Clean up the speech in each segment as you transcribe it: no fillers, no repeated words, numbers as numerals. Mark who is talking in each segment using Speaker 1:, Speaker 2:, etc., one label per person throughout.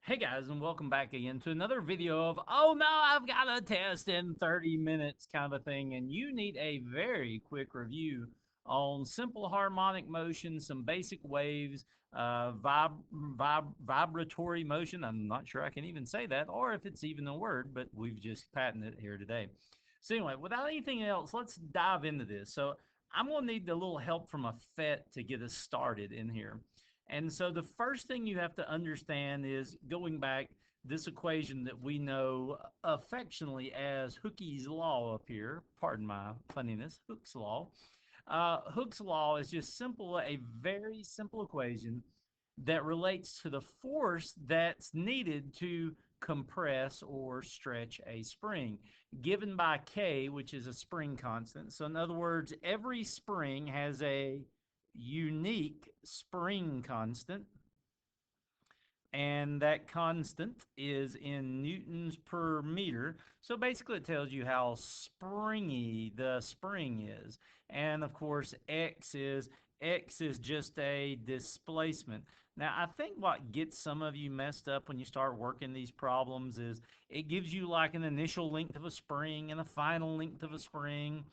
Speaker 1: Hey guys, and welcome back again to another video of, oh no, I've got a test in 30 minutes kind of a thing. And you need a very quick review on simple harmonic motion, some basic waves, vibratory motion. I'm not sure I can even say that or if it's even a word, but we've just patented it here today. So anyway, without anything else, let's dive into this. So I'm going to need a little help from a FET to get us started in here. And so the first thing you have to understand is going back this equation that we know affectionately as Hooke's law up here. Pardon my funniness, Hooke's law. Hooke's law is just simple, a very simple equation that relates to the force that's needed to compress or stretch a spring, given by K, which is a spring constant. So in other words, every spring has a unique spring constant, and that constant is in newtons per meter. So basically it tells you how springy the spring is. And of course, x is just a displacement. Now, I think what gets some of you messed up when you start working these problems is it gives you like an initial length of a spring and a final length of a spring.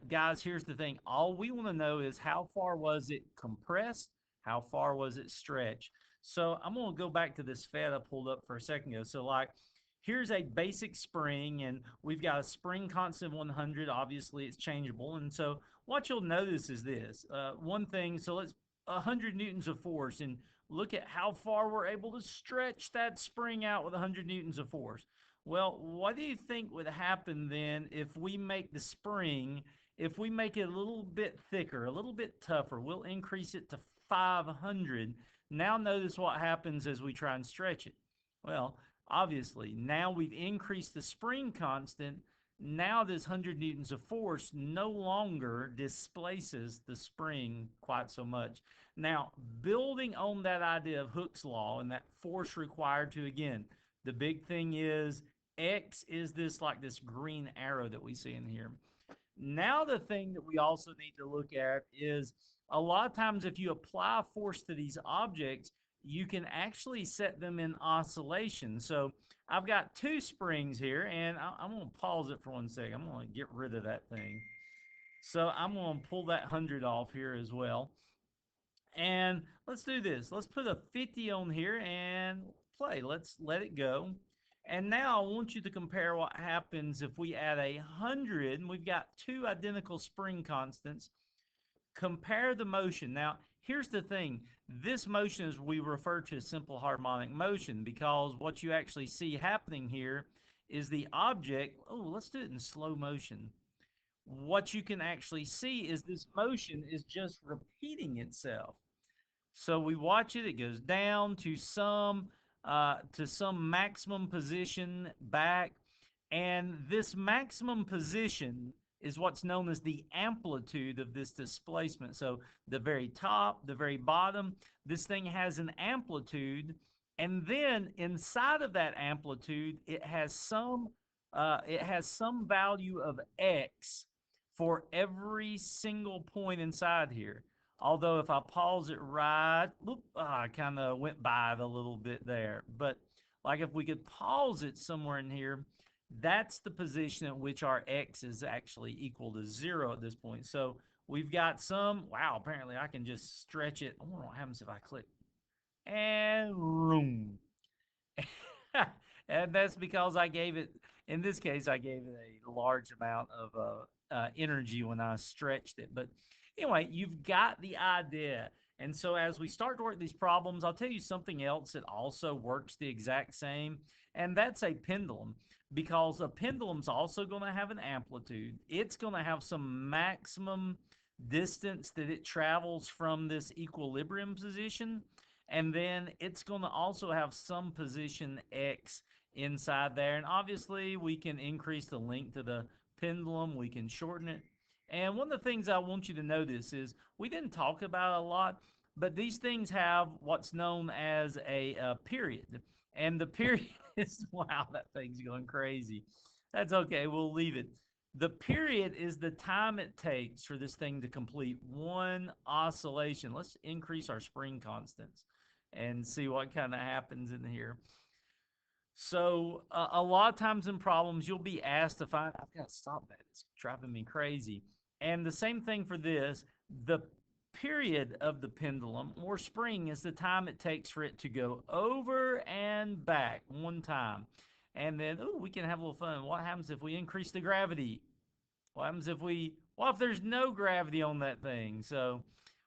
Speaker 1: Guys, here's the thing. All we want to know is how far was it compressed? How far was it stretched? So I'm going to go back to this FET I pulled up for a second ago. So like, here's a basic spring, and we've got a spring constant of 100. Obviously, it's changeable. And so what you'll notice is this. One thing, so let's 100 newtons of force, and look at how far we're able to stretch that spring out with 100 newtons of force. Well, what do you think would happen then if we make the spring, if we make it a little bit thicker, a little bit tougher? We'll increase it to 500. Now notice what happens as we try and stretch it. Well, obviously, now we've increased the spring constant. Now this 100 newtons of force no longer displaces the spring quite so much. Now, building on that idea of Hooke's law and that force required to, again, the big thing is X is this like this green arrow that we see in here. Now, the thing that we also need to look at is a lot of times if you apply force to these objects, you can actually set them in oscillation. So I've got two springs here, and I'm going to pause it for 1 second. I'm going to get rid of that thing. So I'm going to pull that 100 off here as well. And let's do this. Let's put a 50 on here and play. Let's let it go. And now I want you to compare what happens if we add 100, and we've got two identical spring constants. Compare the motion. Now, here's the thing. This motion is we refer to as simple harmonic motion, because what you actually see happening here is the object. Oh, let's do it in slow motion. What you can actually see is this motion is just repeating itself. So we watch it, it goes down to some maximum position back. And this maximum position is what's known as the amplitude of this displacement. So the very top, the very bottom, this thing has an amplitude. And then inside of that amplitude, it has some value of x for every single point inside here. Although if I pause it right, I kind of went by it a little bit there. But like if we could pause it somewhere in here, that's the position at which our x is actually equal to 0 at this point. So we've got some, wow, apparently I can just stretch it. I wonder what happens if I click. And room. And that's because I gave it, in this case, I gave it a large amount of energy when I stretched it. But anyway, you've got the idea. And so as we start to work these problems, I'll tell you something else that also works the exact same, and that's a pendulum, because a pendulum's also going to have an amplitude. It's going to have some maximum distance that it travels from this equilibrium position, and then it's going to also have some position x inside there. And obviously, we can increase the length of the pendulum, we can shorten it. And one of the things I want you to notice is we didn't talk about it a lot, but these things have what's known as a period. And the period is, wow, that thing's going crazy. That's okay, we'll leave it. The period is the time it takes for this thing to complete one oscillation. Let's increase our spring constants. and see what kind of happens in here. So a lot of times in problems, you'll be asked to find. I've got to stop that. It's driving me crazy. And the same thing for this. The period of the pendulum or spring is the time it takes for it to go over and back one time. And then, oh, we can have a little fun. What happens if we increase the gravity? What happens if what if there's no gravity on that thing? So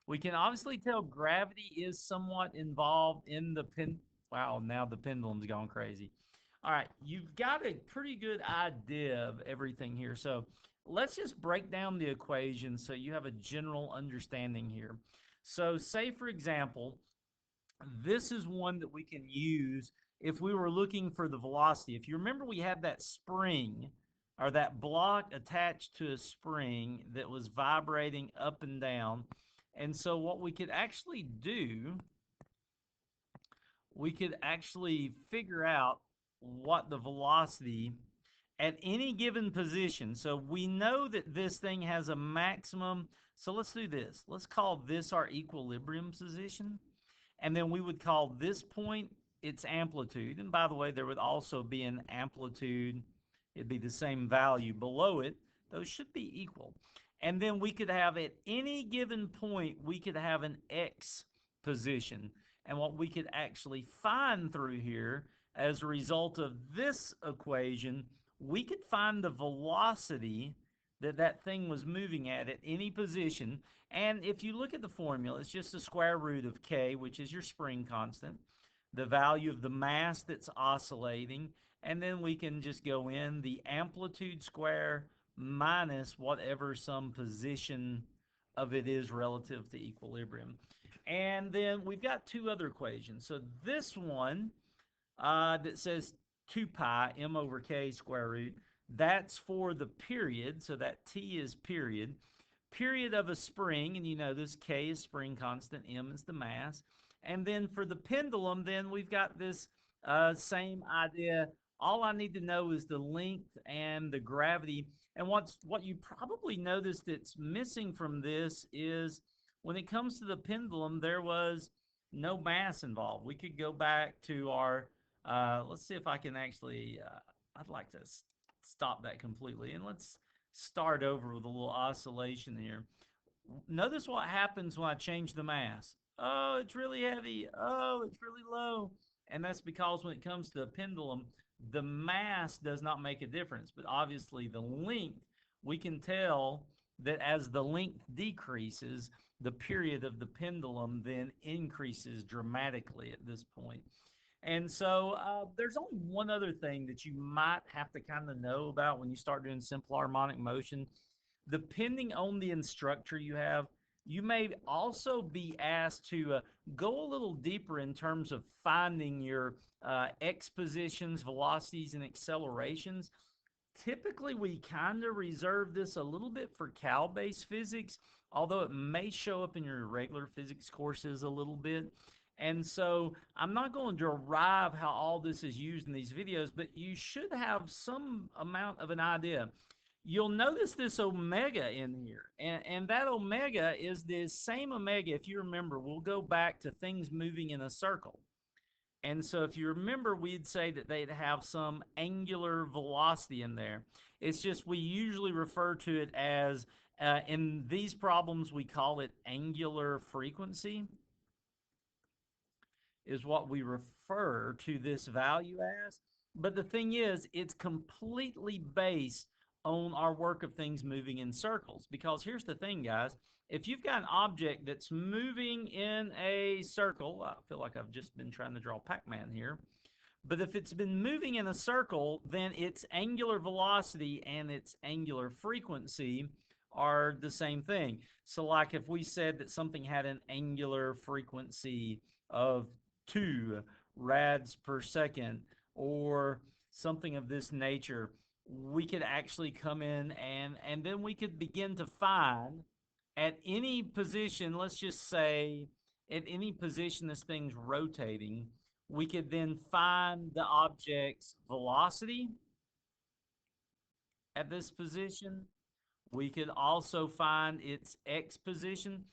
Speaker 1: we can obviously tell gravity is somewhat involved in the wow, now the pendulum's gone crazy. All right, you've got a pretty good idea of everything here. So let's just break down the equation so you have a general understanding here. So say, for example, this is one that we can use if we were looking for the velocity. If you remember, we had that spring or that block attached to a spring that was vibrating up and down. And so what we could actually do, we could actually figure out what the velocity at any given position. So we know that this thing has a maximum. So let's do this. Let's call this our equilibrium position. And then we would call this point its amplitude. And by the way, there would also be an amplitude. It'd be the same value below it. Those should be equal. And then we could have at any given point, we could have an X position. And what we could actually find through here as a result of this equation, we could find the velocity that that thing was moving at any position. And if you look at the formula, it's just the square root of K, which is your spring constant, the value of the mass that's oscillating, and then we can just go in the amplitude square minus whatever some position of it is relative to equilibrium. And then we've got two other equations. So this one that says 2 pi m over k square root, that's for the period. So that t is period of a spring, and you know this K is spring constant, M is the mass. And then for the pendulum, then we've got this same idea. All I need to know is the length and the gravity. And what you probably noticed that's missing from this is when it comes to the pendulum, there was no mass involved. We could go back to our, let's see if I can actually, I'd like to stop that completely. And let's start over with a little oscillation here. Notice what happens when I change the mass. Oh, it's really heavy. Oh, it's really low. And that's because when it comes to a pendulum, the mass does not make a difference. But obviously, the length, we can tell that as the length decreases, the period of the pendulum then increases dramatically at this point. And so there's only one other thing that you might have to kind of know about when you start doing simple harmonic motion. Depending on the instructor you have, you may also be asked to go a little deeper in terms of finding your X positions, velocities, and accelerations. Typically, we kind of reserve this a little bit for Cal-based physics, although it may show up in your regular physics courses a little bit. And so I'm not going to derive how all this is used in these videos, but you should have some amount of an idea. You'll notice this omega in here, and that omega is the same omega. If you remember, we'll go back to things moving in a circle. And so if you remember, we'd say that they'd have some angular velocity in there. It's just we usually refer to it as, in these problems, we call it angular frequency, is what we refer to this value as. But the thing is, it's completely based on our work of things moving in circles. Because here's the thing, guys. If you've got an object that's moving in a circle, I feel like I've just been trying to draw Pac-Man here. But if it's been moving in a circle, then its angular velocity and its angular frequency are the same thing. So like if we said that something had an angular frequency of 2 rads per second or something of this nature, we could actually come in and then we could begin to find at any position, let's just say at any position this thing's rotating, we could then find the object's velocity at this position. We could also find its X position.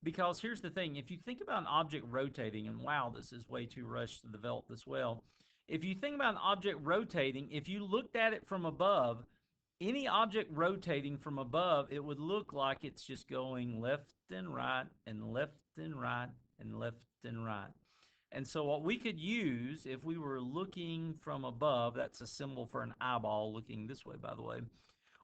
Speaker 1: Because here's the thing, if you think about an object rotating, and wow, this is way too rushed to develop this well. If you think about an object rotating, if you looked at it from above, any object rotating from above, it would look like it's just going left and right and left and right and left and right. And so what we could use if we were looking from above, that's a symbol for an eyeball looking this way, by the way,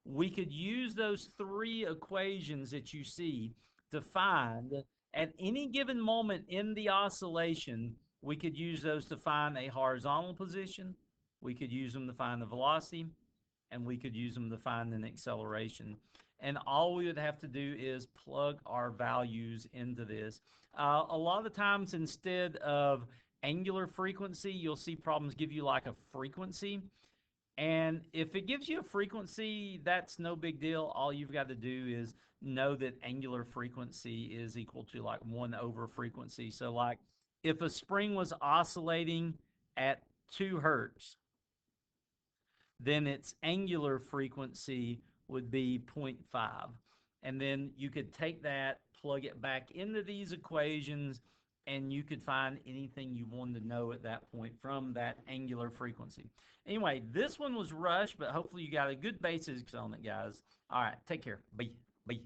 Speaker 1: we could use those three equations that you see to find at any given moment in the oscillation, we could use those to find a horizontal position, we could use them to find the velocity, and we could use them to find an acceleration. And all we would have to do is plug our values into this. A lot of the times, instead of angular frequency, you'll see problems give you like a frequency. And if it gives you a frequency, that's no big deal. All you've got to do is know that angular frequency is equal to like 1 over frequency. So like if a spring was oscillating at 2 hertz, then its angular frequency would be 0.5. And then you could take that, plug it back into these equations, and you could find anything you wanted to know at that point from that angular frequency. Anyway, this one was rushed, but hopefully you got a good basics on it, guys. All right, take care. Bye. Bye.